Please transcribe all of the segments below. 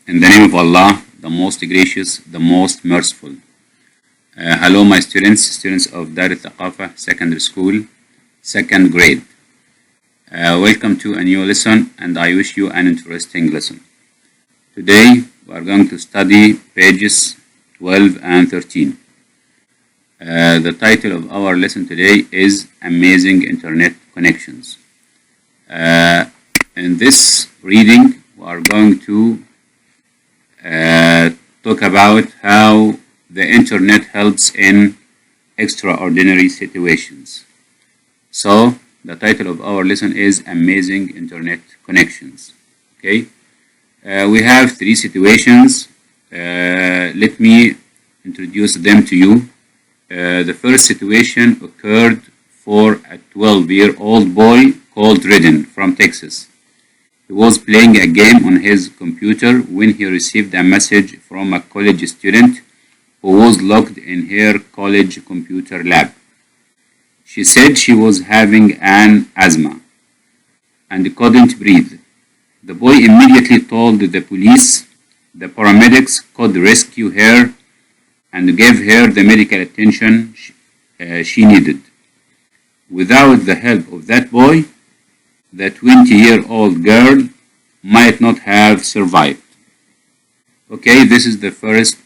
In the name of Allah, the most gracious, the most merciful. Hello my students of Dar al-Thaqafa Secondary School, 2nd grade. Welcome to a new lesson and I wish you an interesting lesson. Today we are going to study pages 12 and 13. The title of our lesson today is Amazing Internet Connections. In this reading we are going to talk about how the internet helps in extraordinary situations. So the title of our lesson is Amazing Internet Connections. Okay, we have 3 situations. Let me introduce them to you. The first situation occurred for a 12-year-old boy called Redden from Texas. He was playing a game on his computer when he received a message from a college student who was locked in her college computer lab. She said she was having an asthma and couldn't breathe. The boy immediately told the police. The paramedics could rescue her and gave her the medical attention she needed. Without the help of that boy, the 20-year-old girl might not have survived. Okay, this is the first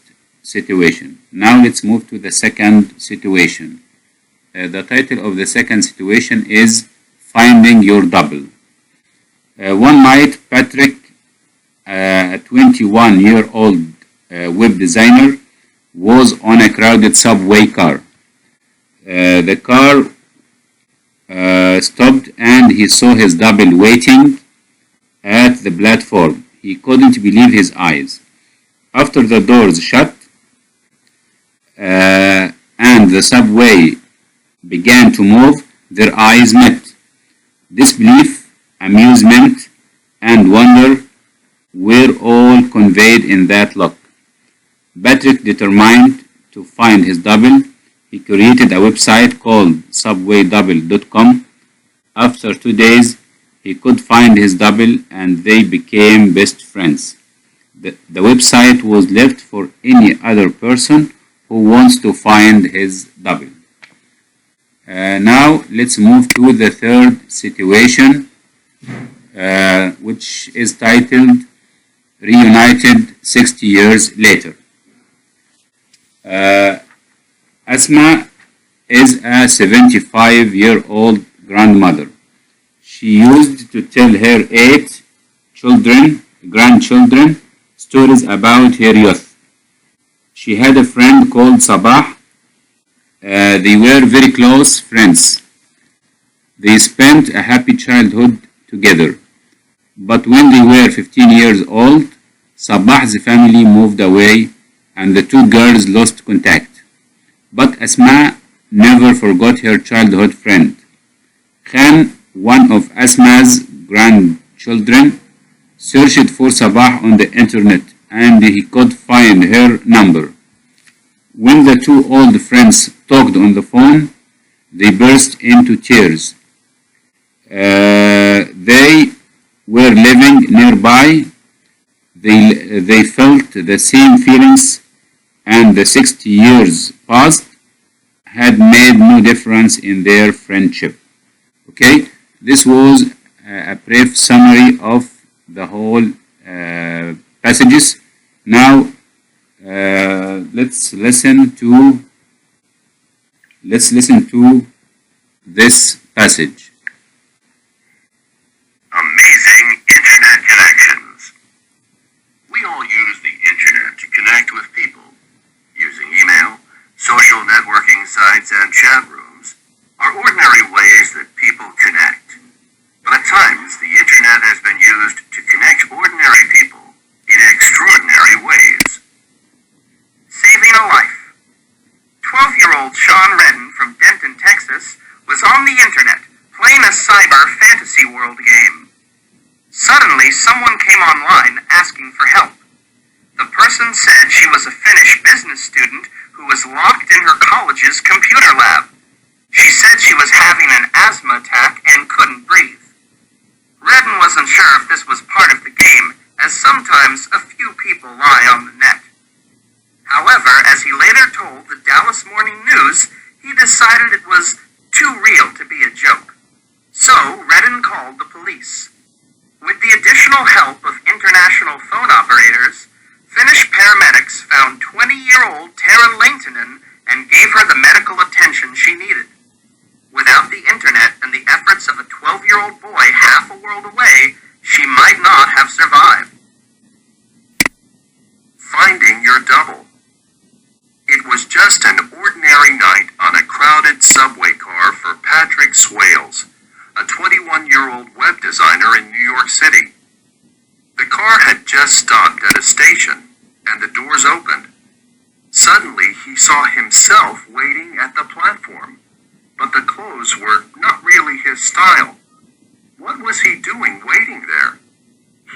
situation. Now let's move to the second situation. The title of the second situation is Finding Your Double. One night, Patrick, a 21-year-old web designer, was on a crowded subway car. The car stopped and he saw his double waiting at the platform. He couldn't believe his eyes. After the doors shut and the subway began to move, their eyes met. Disbelief, amusement, and wonder were all conveyed in that look. Patrick, determined to find his double, he created a website called subwaydouble.com. After 2 days, he could find his double and they became best friends. The website was left for any other person who wants to find his double. Now let's move to the third situation, which is titled Reunited 60 Years Later. Asma is a 75-year-old grandmother. She used to tell her 8 grandchildren stories about her youth. She had a friend called Sabah. They were very close friends. They spent a happy childhood together. But when they were 15 years old, Sabah's family moved away and the 2 girls lost contact. But Asma never forgot her childhood friend. Khan, one of Asma's grandchildren, searched for Sabah on the internet and he could find her number. When the 2 old friends talked on the phone, they burst into tears. They were living nearby. They felt the same feelings, and the 60 years past had made no difference in their friendship. Okay, this was a brief summary of the whole passages. Now let's listen to this passage. Amazing internet connections. We all use the internet to connect with people. Using email, social networking sites, and chat rooms are ordinary ways that people connect. But at times, the internet has been used to connect ordinary people in extraordinary ways. Saving a life. 12-year-old Sean Redden from Denton, Texas, was on the internet playing a cyber fantasy world game. Suddenly, someone came online asking for help. The person said she was a Finnish business student who was locked in her college's computer lab. She said she was having an asthma attack and couldn't breathe. Redden wasn't sure if this was part of the game, as sometimes a few people lie on the net. However, as he later told the Dallas Morning News, he decided it was too real to be a joke. So, Redden called the police. With the additional help of international phone operators, Finnish paramedics found 20-year-old Tara Langtonen and gave her the medical attention she needed. Without the internet and the efforts of a 12-year-old boy half a world away, she might not have survived. Finding your double. It was just an ordinary night on a crowded subway car for Patrick Swales, a 21-year-old web designer in New York City. The car had just stopped at a station, and the doors opened. Suddenly, he saw himself waiting at the platform, but the clothes were not really his style. What was he doing waiting there?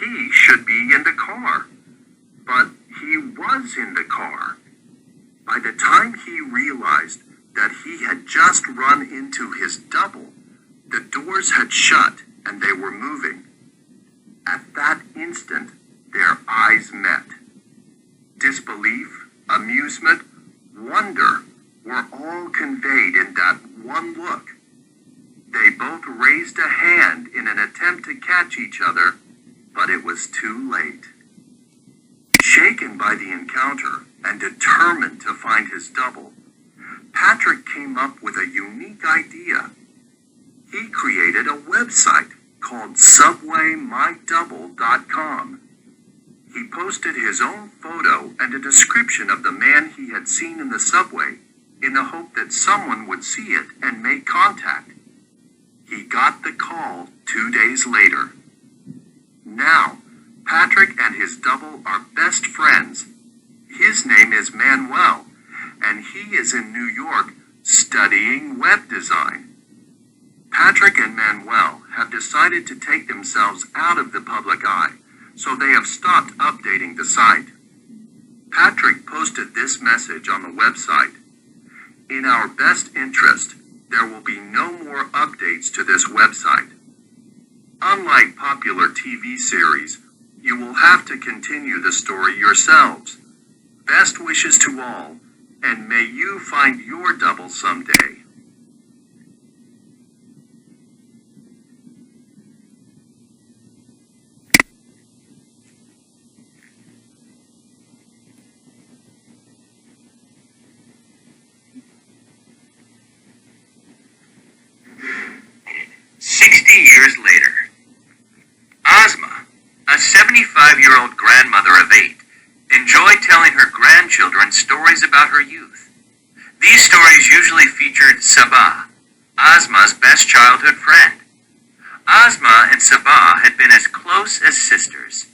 He should be in the car, but he was in the car. By the time he realized that he had just run into his double, the doors had shut and they were moving. At that instant, their eyes met. Disbelief, amusement, wonder were all conveyed in that one look. They both raised a hand in an attempt to catch each other, but it was too late. Shaken by the encounter and determined to find his double, Patrick came up with a unique idea. He created a website called SubwayMyDouble.com. He posted his own photo and a description of the man he had seen in the subway in the hope that someone would see it and make contact. He got the call 2 days later. Now, Patrick and his double are best friends. His name is Manuel, and he is in New York studying web design. Patrick and Manuel have decided to take themselves out of the public eye, so they have stopped updating the site. Patrick posted this message on the website. In our best interest, there will be no more updates to this website. Unlike popular TV series, you will have to continue the story yourselves. Best wishes to all, and may you find your double someday. Years later, Ozma, a 75-year-old grandmother of 8, enjoyed telling her grandchildren stories about her youth. These stories usually featured Sabah, Ozma's best childhood friend. Ozma and Sabah had been as close as sisters.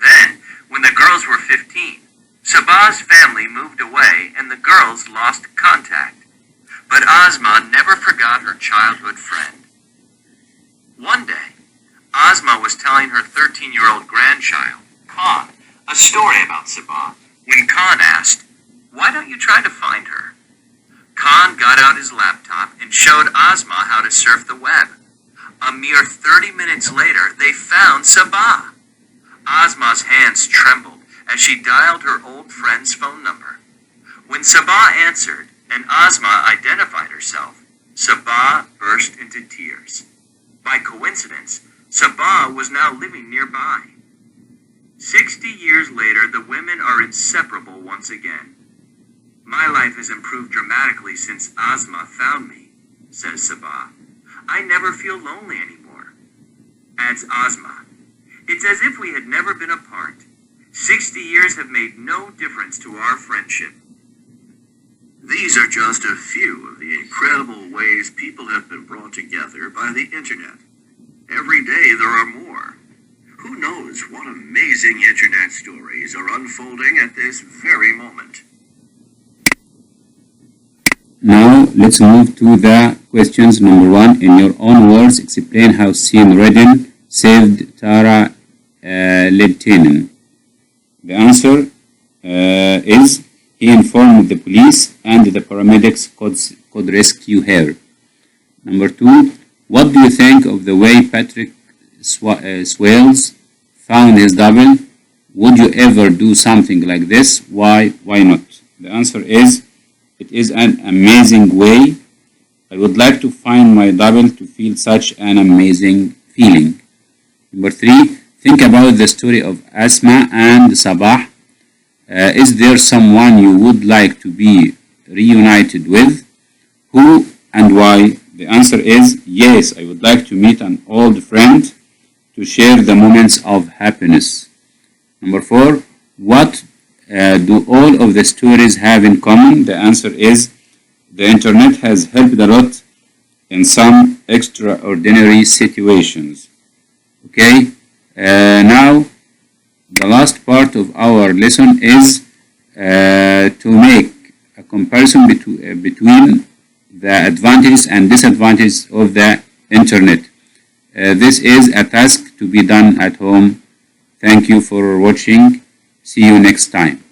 Then, when the girls were 15, Sabah's family moved away and the girls lost contact. But Ozma never forgot her childhood friend. One day, Ozma was telling her 13-year-old grandchild, Khan, a story about Sabah, when Khan asked, "Why don't you try to find her?" Khan got out his laptop and showed Ozma how to surf the web. A mere 30 minutes later, they found Sabah. Ozma's hands trembled as she dialed her old friend's phone number. When Sabah answered and Ozma identified herself, Sabah burst into tears. By coincidence, Sabah was now living nearby. 60 years later, the women are inseparable once again. My life has improved dramatically since Ozma found me, says Sabah. I never feel lonely anymore. Adds Ozma. It's as if we had never been apart. 60 years have made no difference to our friendship. These are just a few of the incredible ways people have been brought together by the internet. Every day there are more. Who knows what amazing internet stories are unfolding at this very moment. Now let's move to the questions. Number 1. In your own words, explain how Sean Redden saved Tara Langtonen. The answer is he informed the police and the paramedics could rescue her. Number 2. What do you think of the way Patrick Swales found his double? would you ever do something like this? Why not? The answer is, it is an amazing way. I would like to find my double to feel such an amazing feeling. Number 3, think about the story of Asma and Sabah. Is there someone you would like to be reunited with? Who and why? The answer is yes, I would like to meet an old friend to share the moments of happiness. Number 4, what do all of the stories have in common? The answer is the internet has helped a lot in some extraordinary situations. Okay, now the last part of our lesson is to make a comparison between the advantages and disadvantages of the internet. This is a task to be done at home. Thank you for watching. See you next time.